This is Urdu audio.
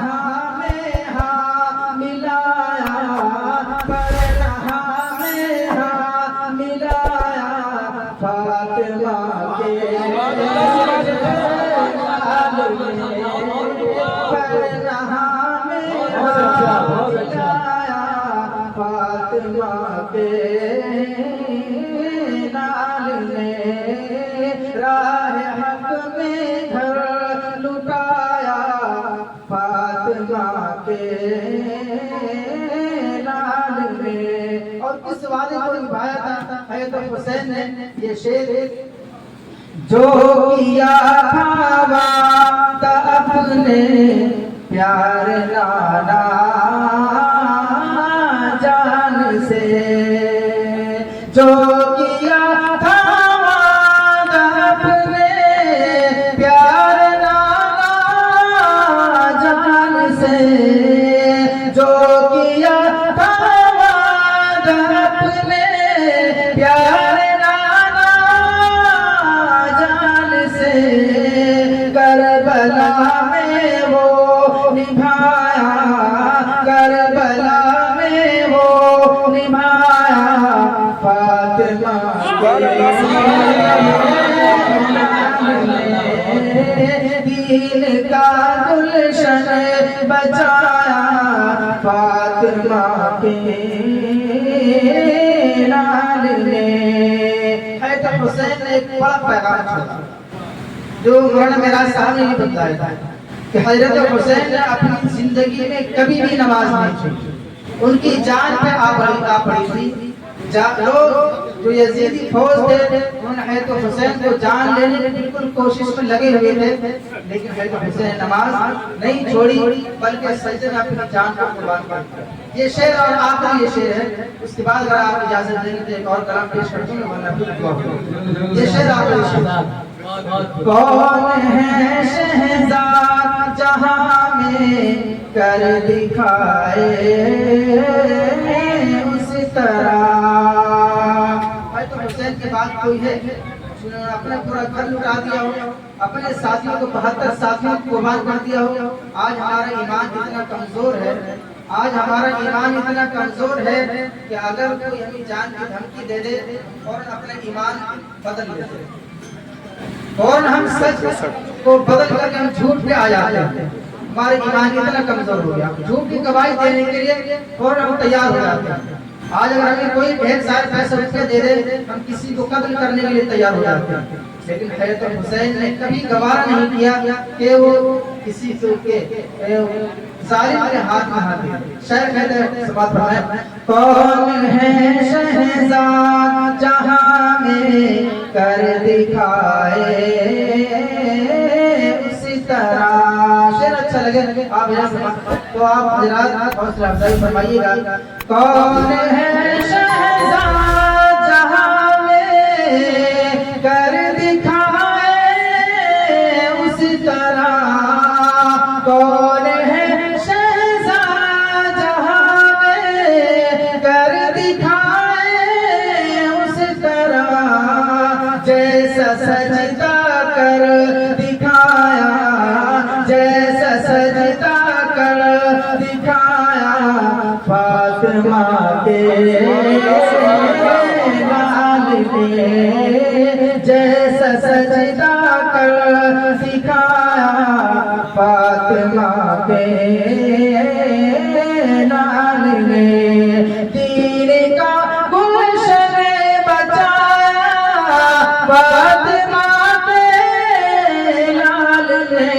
رہا میں ہاں ملایا، پر رہا میں ہاں ملایا، فاطمہ کے فاطمہ کے نال نے راہ حق میں گھر لٹایا، فاطمہ کے نال نے۔ اور کس وعدے کو نبھایا تھا حضرت حسین نے؟ یہ شعر جو کیا تھا وعدہ اپنے پیار لالا جان سے، جو کیا تھا وعدہ اپنے پیار لالا جان سے، جو کیا تھا وعدہ اپنے پیار لالا جان سے، کربلا میں وہ نبھایا، کربلا میں وہ نبھایا، فاطمہ دین کا گلشن بچایا، فاطمہ کے نال نے۔ حضرت حسین نے ایک بڑا پیغام چھوڑا جو انہوں نے میرا سامنے نہیں بتایا تھا کہ حضرت حسین نے اپنی زندگی میں کبھی بھی نماز نہیں چھوڑی، ان کی جان پہ آ پڑی تھی۔ لوگ جو یزیدی فوج تھے انہوں نے حضرت حسین کو جان لینے کی بالکل کوشش میں لگے ہوئے تھے، لیکن حضرت حسین نے نماز نہیں چھوڑی بلکہ سجدے میں اپنی جان کو قربان کر دیا۔ یہ شعر اور آخری یہ شعر ہے، اس کے بعد اگر آپ اجازت دیں تو ایک اور کلام پیش کرتا ہوں ورنہ پھر دعا کروں۔ یہ شعر آخری شعر، کون ہے شہزاد جہاں میں کر دکھائے اس طرح۔ حسین کے بعد کوئی ہے جنہوں نے اپنا پورا گھر لٹا دیا ہو، اپنے ساتھیوں کو 72 ساتھیوں کو قربان کر دیا ہو؟ آج ہمارا ایمان اتنا کمزور ہے، آج ہمارا ایمان اتنا کمزور ہے کہ اگر کوئی ہمیں جان کی دھمکی دے دے اور اپنا ایمان بدل لیتے، اور ہم سچ کو بدل کر کے ہم جھوٹ پہ آ جاتے ہیں۔ ہمارے ایمان اتنا کمزور ہو گیا، جھوٹ کی گواہی دینے کے لیے اور ہم تیار ہو جاتے ہیں۔ آج اگر ہمیں کوئی ڈھیر سارے پیسے روپے دے دے ہم کسی کو قتل کرنے کے لیے تیار ہو جاتے ہیں، لیکن حضرت حسین نے کبھی گوارا نہیں کیا کہ وہ کسی کے ظالم کے ہاتھ میں ہاتھ دے۔ شاعر کہتے ہیں سبات فرمائیں، کون ہے شہزاد جہاں میں کر دکھائے اسی طرح۔ شعر اچھا لگے آپ یہاں سے تو آپ حضرات حوصلہ افزائی فرمائیے گا۔ کون ہے شہزاد جہاں میں کر دکھائے اسی طرح، کون ہے شہزاد جہاں میں کر دکھائے اسی طرح، جیسا سجدہ کر دکھایا، جیسا سجدہ کر دکھایا، فاطمہ کے نال نے جیسا سجدہ کر دکھایا، فاطمہ کے نال نے دین کا گلشن بچایا، فاطمہ کے نال نے